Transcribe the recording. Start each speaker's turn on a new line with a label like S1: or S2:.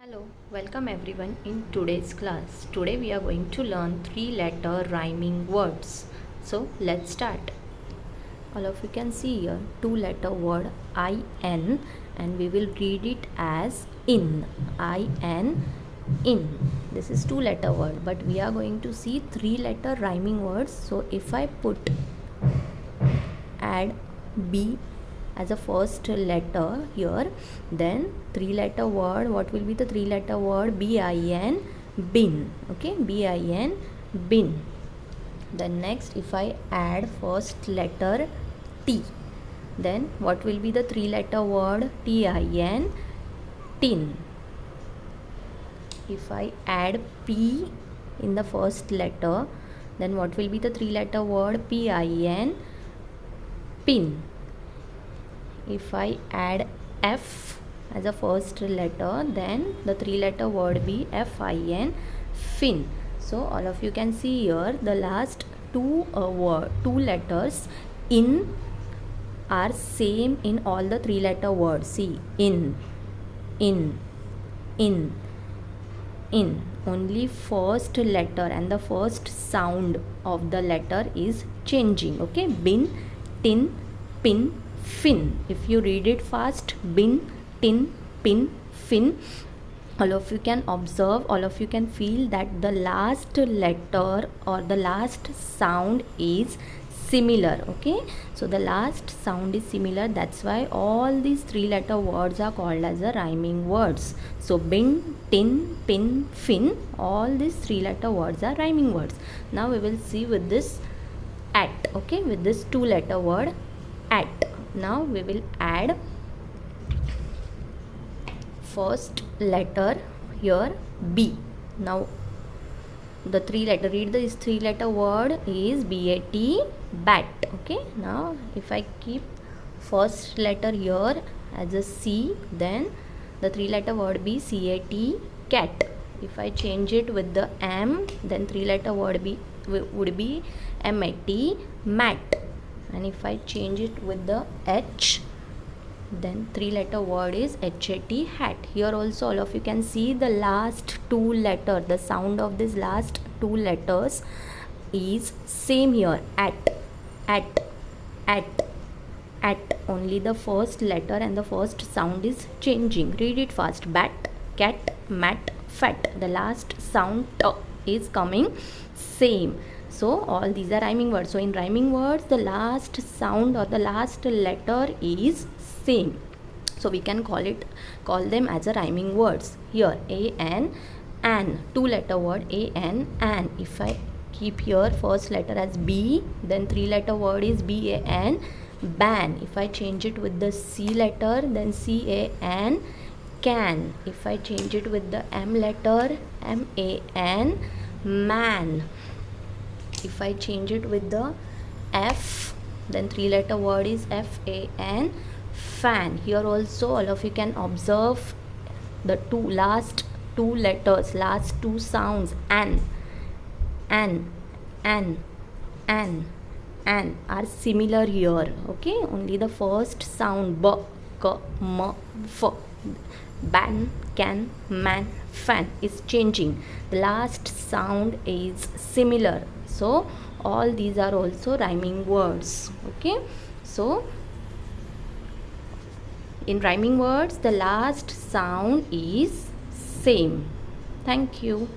S1: Hello, welcome everyone in today's class. Today we are going to learn three-letter rhyming words. So let's start. All of you can see here two-letter word IN and we will read it as in. IN, in. This is two-letter word, but we are going to see three-letter rhyming words. So if I add B as a first letter here, then three-letter word, what will be the three-letter word? BIN, bin. Okay, BIN, bin. Then next, if I add first letter T, then what will be the three-letter word? TIN, tin. If I add P in the first letter, then what will be the three-letter word? PIN, pin. If I add F as a first letter, then the three-letter word be FIN, fin. So all of you can see here the last two letters in are same in all the three-letter words. See, in, in, in, in. Only first letter and the first sound of the letter is changing. Okay, bin, tin, pin, fin. If you read it fast, bin, tin, pin, fin, all of you can observe, all of you can feel that the last letter or the last sound is similar. Okay, so the last sound is similar, that's why all these three-letter words are called as a rhyming words. So bin, tin, pin, fin, all these three-letter words are rhyming words. Now we will see with this at. Okay, with this two-letter word at. Now we will add first letter here B. Now the read this three-letter word is BAT, bat. Okay, now if I keep first letter here as a C, then the three-letter word be CAT, cat. If I change it with the M, then three-letter word would be MAT, mat. And if I change it with the H, then three-letter word is HAT, hat. Here also all of you can see the last two letter, the sound of this last two letters is same here, at, at, at, at. Only the first letter and the first sound is changing. Read it fast. Bat, cat, mat, fat. The last sound is coming same. So all these are rhyming words. So in rhyming words, the last sound or the last letter is same. So we can call them as a rhyming words. Here an, two-letter word an. If I keep here first letter as B, then three-letter word is BAN, ban. If I change it with the C letter, then CAN, can. If I change it with the M letter, MAN, man. If I change it with the F, then three-letter word is FAN, fan. Here also all of you can observe the last two letters, last two sounds, an, an are similar here. Okay, only the first sound b, k, m, f, ban, can, man, fan is changing. The last sound is similar. So all these are also rhyming words. Okay, so in rhyming words the last sound is same. Thank you.